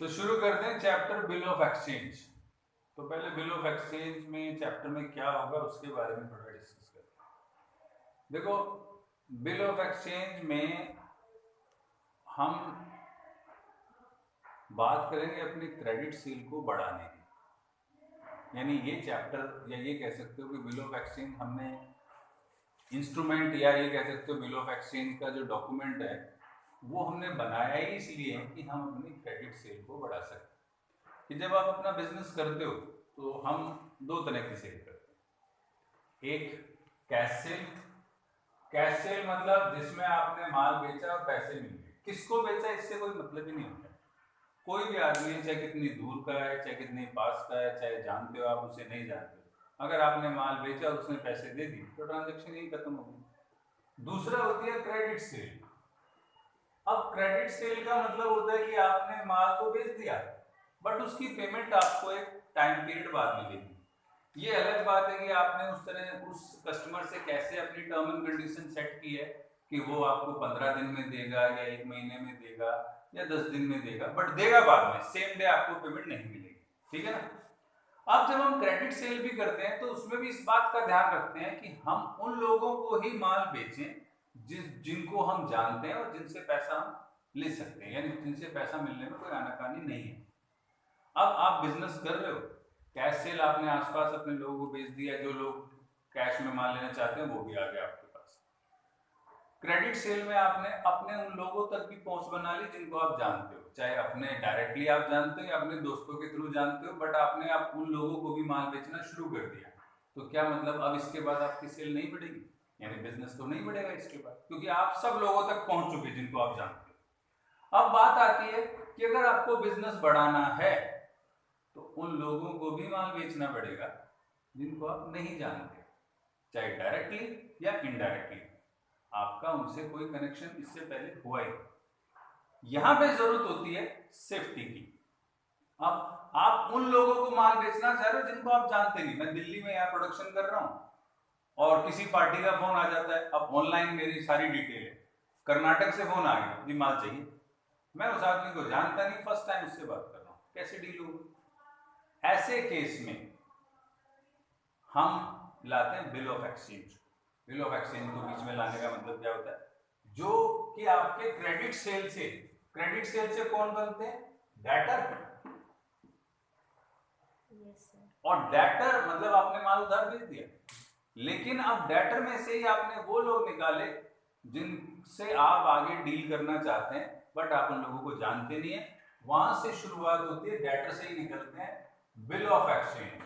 तो शुरू करते हैं चैप्टर बिल ऑफ एक्सचेंज। तो पहले बिल ऑफ एक्सचेंज में चैप्टर में क्या होगा उसके बारे में थोड़ा डिस्कस करते हैं। देखो, बिल ऑफ एक्सचेंज में हम बात करेंगे अपनी क्रेडिट सेल को बढ़ाने की। यानी ये चैप्टर या ये कह सकते हो कि बिल ऑफ एक्सचेंज हमने इंस्ट्रूमेंट या ये कह सकते हो बिल ऑफ एक्सचेंज का जो डॉक्यूमेंट है वो हमने बनाया ही इसलिए कि हम अपनी क्रेडिट सेल को बढ़ा सकें। कि जब आप अपना बिजनेस करते हो तो हम दो तरह की सेल करते हैं। एक कैश सेल। कैश सेल मतलब जिसमें आपने माल बेचा और पैसे मिल गए। किसको बेचा इससे कोई मतलब ही नहीं होता। कोई भी आदमी है, चाहे कितनी दूर का है, चाहे कितनी पास का है, चाहे जानते हो आप उसे नहीं जानते हो, अगर आपने माल बेचा और उसने पैसे दे दिए तो ट्रांजेक्शन यही खत्म हो गई। दूसरा होती है क्रेडिट सेल। अब क्रेडिट सेल का मतलब होता है कि आपने माल तो बेच दिया बट उसकी पेमेंट आपको एक टाइम पीरियड बाद मिलेगी। ये अलग बात है कि आपने उस कस्टमर से कैसे अपनी टर्म एंड कंडीशन सेट की है कि वो आपको 15 दिन में देगा या 1 महीने में देगा या 10 दिन में देगा, बट देगा बाद में, सेम डे आपको पेमेंट नहीं मिलेगी। ठीक है ना। अब जब हम क्रेडिट सेल भी करते हैं तो उसमें भी इस बात का ध्यान रखते हैं कि हम उन लोगों को ही माल बेचें जिनको हम जानते हैं और जिनसे पैसा हम ले सकते हैं, यानी जिनसे पैसा मिलने में कोई आनाकानी नहीं है। अब आप बिजनेस कर रहे हो, कैश सेल आपने आसपास अपने लोगों को बेच दिया, जो लोग कैश में माल लेना चाहते हैं वो भी आ गए आपके पास। क्रेडिट सेल में आपने अपने उन लोगों तक भी पहुंच बना ली जिनको आप जानते हो, चाहे अपने डायरेक्टली आप जानते हो या अपने दोस्तों के थ्रू जानते हो, बट आपने आप उन लोगों को भी माल बेचना शुरू कर दिया। तो क्या मतलब अब इसके बाद आपकी सेल नहीं बढ़ेगी, यानी बिजनेस तो नहीं बढ़ेगा इसके बाद, क्योंकि आप सब लोगों तक पहुंच चुके जिनको आप जानते हो। अब बात आती है कि अगर आपको बिजनेस बढ़ाना है तो उन लोगों को भी माल बेचना पड़ेगा जिनको आप नहीं जानते, चाहे डायरेक्टली या इनडायरेक्टली, आपका उनसे कोई कनेक्शन इससे पहले हुआ ही। यहां पे जरूरत होती है सेफ्टी की। अब आप उन लोगों को माल बेचना चाह रहे हो जिनको आप जानते नहीं। मैं दिल्ली में यहाँ प्रोडक्शन कर रहा हूँ और किसी पार्टी का फोन आ जाता है, अब ऑनलाइन मेरी सारी डिटेल है, कर्नाटक से फोन आ गया जी माल चाहिए, मैं उस आदमी को जानता नहीं, फर्स्ट टाइम उससे बात कर रहा हूँ, कैसे डील होगी। ऐसे केस में हम लाते हैं bill of exchange. Bill of exchange को बीच में लाने का मतलब क्या होता है, जो कि आपके क्रेडिट सेल से कौन बनते हैं, डेटर। और डेटर मतलब आपने माल उधार बेच दिया, लेकिन अब डेटर में से ही आपने वो लोग निकाले जिनसे आप आगे डील करना चाहते हैं, बट आप उन लोगों को जानते नहीं है। वहां से शुरुआत होती है, डेटर से ही निकलते हैं bill of exchange.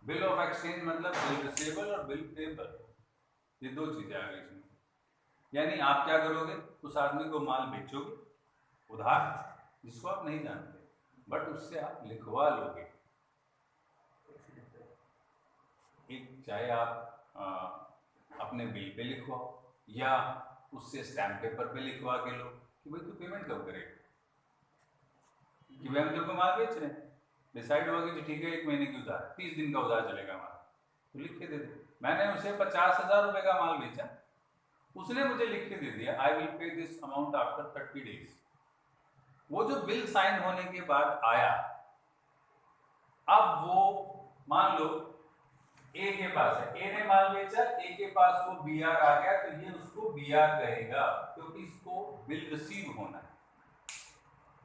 Bill of exchange मतलब बिल रिसीवेबल और बिल पेबल, ये दो चीजें आ गई इसमें। यानी आप क्या करोगे, उस आदमी को माल बेचोगे उधार जिसको आप नहीं जानते, बट उससे आप लिखवा लोगे। एक चाहे आप अपने बिल पे लिखवाओ या उससे स्टैम्प पेपर पे लिखवा के लो कि भाई तू पेमेंट कब करेगा, कि भाई हम तेरे को माल बेच रहे हैं, डिसाइड हुआ कि ठीक है 1 महीने की उधार, 30 दिन का उधार चलेगा हमारा, तो लिख के दे दे। मैंने उसे 50,000 रुपए का माल बेचा, उसने मुझे लिख के दे दिया I will pay this amount after 30 days. वो जो बिल साइन होने के बाद आया, अब वो मान लो ए के पास है, ए ने माल बेचा, ए के पास वो बी आर आ गया, तो ये उसको बी आर कहेगा क्योंकि इसको बिल रिसीव होना है।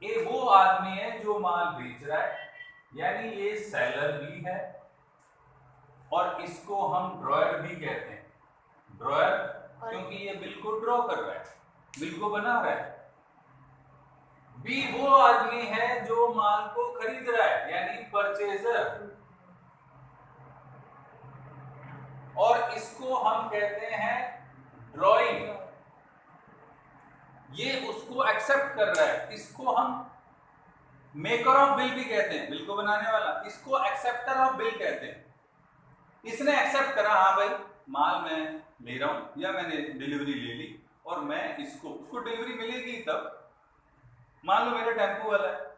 ए वो आदमी है जो माल बेच रहा है, यानी ये सेलर भी है और इसको हम ड्रॉयर भी कहते हैं। ड्रॉयर क्योंकि ये बिल को ड्रॉ कर रहा है, बिल को बना रहा है। बी वो आदमी है जो माल को खरीद रहा है, यानी परचेजर, और इसको हम कहते हैं ड्रॉइंग। ये उसको एक्सेप्ट कर रहा है, इसको हम मेकर ऑफ बिल भी कहते हैं, बिल को बनाने वाला, इसको एक्सेप्टर ऑफ बिल कहते हैं। इसने एक्सेप्ट करा, हाँ भाई माल मैं ले रहा हूं या मैंने डिलीवरी ले ली और मैं उसको डिलीवरी मिलेगी तब, मान लो मेरा टेम्पो वाला है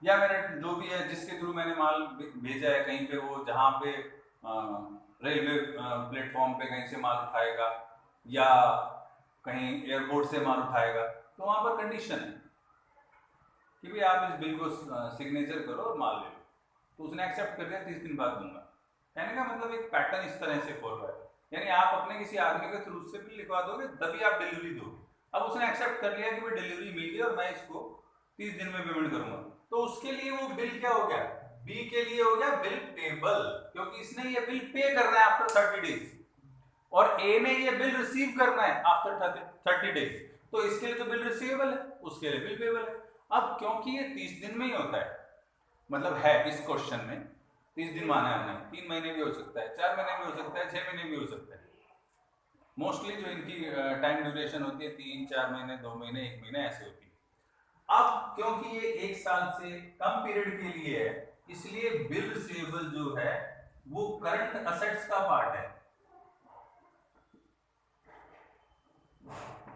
या मेरा जो भी है जिसके थ्रू मैंने माल भेजा है कहीं पे, वो जहां पे रेलवे प्लेटफॉर्म पे कहीं से माल उठाएगा या कहीं एयरपोर्ट से माल उठाएगा, तो वहां पर कंडीशन है कि भाई आप इस बिल को सिग्नेचर करो और माल ले लो, तो उसने एक्सेप्ट कर दिया, 30 दिन बाद दूंगा। कहने का मतलब एक पैटर्न इस तरह से फॉलो है, यानी आप अपने किसी आदमी के थ्रू से बिल लिखवा दोगे तभी आप डिलीवरी दोगे। अब उसने एक्सेप्ट कर लिया कि भाई डिलीवरी मिल गई और मैं इसको 30 दिन में पेमेंट करूंगा, तो उसके लिए वो बिल क्या हो गया, बी के लिए हो गया बिल पेबल, क्योंकि इसने ये बिल पे करना है आफ्टर 30 डेज, और ए ने ये बिल रिसीव करना है आफ्टर 30 डेज, तो इसके लिए तो बिल रिसीवेबल है, उसके लिए बिल पेबल है। अब क्योंकि ये 30 दिन में ही होता है, मतलब है इस क्वेश्चन में 30 दिन माना है हमने, 3 महीने भी हो सकता है, 4 महीने भी हो सकता है, 6 महीने भी हो सकता है। मोस्टली जो इनकी टाइम ड्यूरेशन होती है 3, 4 महीने, 2 महीने, 1 महीने ऐसे होती है। अब क्योंकि ये 1 साल से कम पीरियड के लिए है, इसलिए बिल रिसीवेबल जो है वो करंट असेट्स का पार्ट है,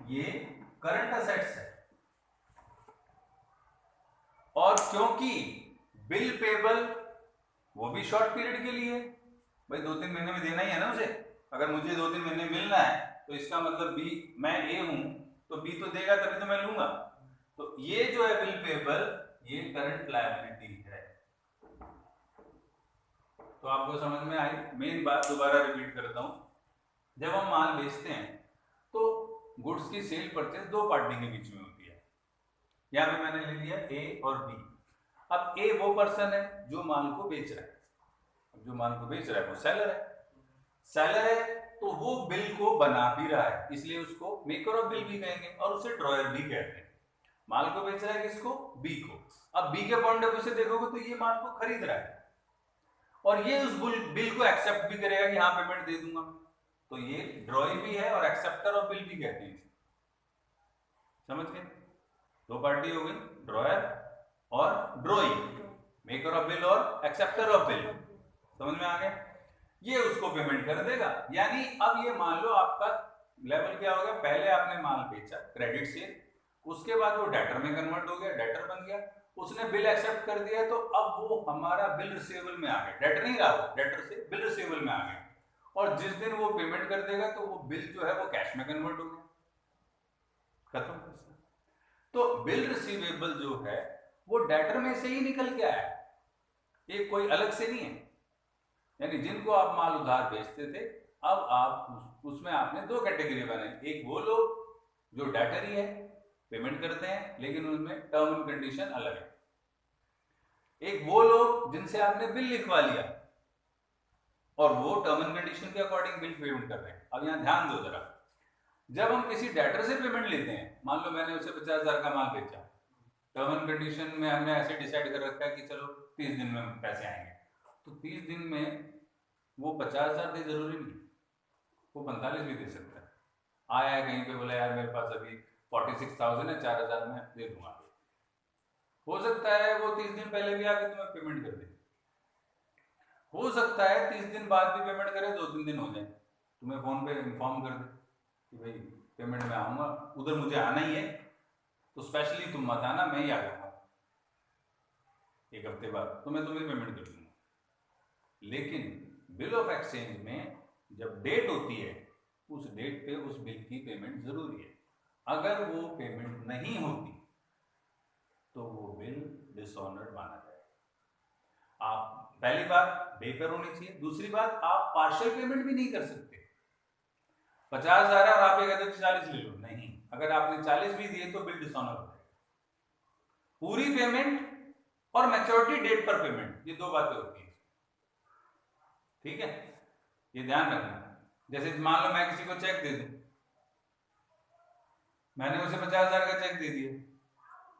ये करंट असेट्स है। और क्योंकि बिल पेबल वो भी शॉर्ट पीरियड के लिए, भाई 2-3 महीने में देना ही है ना उसे, अगर मुझे 2-3 महीने मिलना है तो इसका मतलब बी, मैं ए हूं तो बी तो देगा तभी तो मैं लूंगा, तो ये जो है बिल पेबल ये करंट लायबिलिटी है। तो आपको समझ में आई? मेन बात दोबारा रिपीट करता हूं, जब हम माल बेचते हैं तो गुड्स की सेल परचेज 2 पार्टी के बीच में होती है, यहां पे मैंने ले लिया ए और बी। अब ए वो पर्सन है जो माल को बेच रहा है, जो माल को बेच रहा है वो सेलर है, सेलर है तो वो बिल को बना भी रहा है, इसलिए उसको मेकर ऑफ बिल भी कहेंगे और उसे ड्रॉयर भी कहते हैं। माल को बेच रहा है किसको? बी को। अब बी के पॉइंट ऑफ व्यू से देखोगे तो ये माल को खरीद रहा है और ये उस बिल को एक्सेप्ट भी करेगा कि हाँ पेमेंट दे दूंगा, तो ये ड्रॉई भी है और एक्सेप्टर ऑफ बिल भी कहते हैं। समझ गए? 2 पार्टी हो गई, ड्रॉयर और ड्रॉई, मेकर ऑफ बिल और एक्सेप्टर ऑफ बिल। समझ में आ गया? ये उसको पेमेंट कर देगा, यानी अब ये मान लो आपका लेवल क्या हो गया, पहले आपने माल बेचा क्रेडिट से, उसके बाद वो डेटर में कन्वर्ट हो गया, डेटर बन गया, उसने बिल एक्सेप्ट कर दिया, तो अब वो हमारा बिल रिसीवेबल में आ गया, डेटर नहीं रहा, डेटर से बिल रिसीवेबल में आ गया, और जिस दिन वो पेमेंट कर देगा तो वो बिल जो है वो कैश में कन्वर्ट हो गया, खत्म। तो बिल रिसीवेबल जो है वो डेटर में से ही निकल के आया, ये कोई अलग से नहीं है। यानी जिनको आप माल उधार बेचते थे, अब आप उसमें आपने 2 कैटेगरी बनाई, एक वो लोग जो डेटर ही है, पेमेंट करते हैं लेकिन उनमें टर्म एंड कंडीशन अलग है, एक वो लोग जिनसे आपने बिल लिखवा लिया और वो टर्म एंड कंडीशन के अकॉर्डिंग बिल पेमेंट कर रहे हैं। अब यहां ध्यान दो जरा, जब हम किसी डेटर से पेमेंट लेते हैं, मान लो मैंने उसे 50,000 का माल बेचा, टर्म एंड कंडीशन में हमने ऐसे डिसाइड कर रखा है कि चलो 30 दिन में पैसे आएंगे, तो 30 दिन में वो 50,000 दे जरूरी नहीं, वो 45 भी दे सकता है। आया है कहीं पे, बोला यार मेरे पास अभी 46,000 है, 4,000 में दे दूंगा, हो सकता है वो 30 दिन पहले भी आके तुम्हें पेमेंट कर दे, हो सकता है 30 दिन बाद भी पेमेंट करे, 2-3 दिन हो जाए, तुम्हें फोन पे इन्फॉर्म कर दे कि भाई पेमेंट में आऊंगा, उधर मुझे आना ही है, तो स्पेशली तुम मत आना, मैं ही आ जाऊंगा 1 हफ्ते बाद, तो मैं तुम्हें पेमेंट कर दूंगा। लेकिन बिल ऑफ एक्सचेंज में जब डेट होती है, उस डेट पे उस बिल की पेमेंट जरूरी है, अगर वो पेमेंट नहीं होती तो वो बिल डिसऑनर्ड माना जाएगा। आप पहली बात बेकर होनी चाहिए, दूसरी बात आप पार्शियल पेमेंट भी नहीं कर सकते। 50,000 और आप ये कहते 40 ले लो, नहीं, अगर आपने 40 भी दिए तो बिल डिसऑनर हो जाएगा। पूरी पेमेंट और मैच्योरिटी डेट पर पेमेंट, ये 2 बातें होती है, ठीक है, ये ध्यान रखना। जैसे मान लो मैं किसी को चेक दे दूं, मैंने उसे 50,000 का चेक दे दिया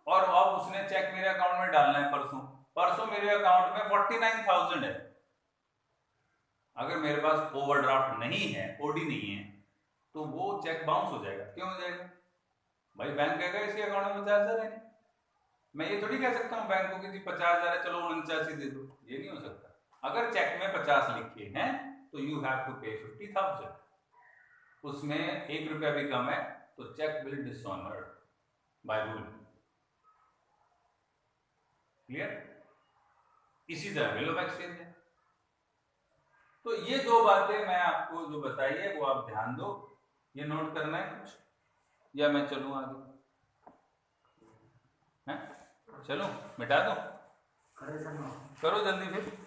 और अब उसने चेक मेरे अकाउंट में डालना है परसों, परसों मेरे अकाउंट में 49,000 है, अगर मेरे पास ओवरड्राफ्ट नहीं है, ओडी नहीं है, तो वो चेक बाउंस हो जाएगा। क्यों हो जाएगा? भाई बैंक कहेगा इसके अकाउंट में 50,000 है, मैं ये थोड़ी कह सकता हूँ बैंक को कि जी 50,000 है, चलो 49 दे दो, ये नहीं हो सकता। अगर चेक में 50 लिखे हैं तो यू हैव टू पे 50,000, उसमें 1 रुपया भी कम है तो cheque will dishonoured by rule. Clear? इसी तरह बिल ऑफ एक्सचेंज है। तो ये 2 बातें मैं आपको जो बताई है वो आप ध्यान दो, ये नोट करना है कुछ। या मैं चलूँ आगे? हैं, चलूँ, मिटा दूँ? करो जल्दी फिर।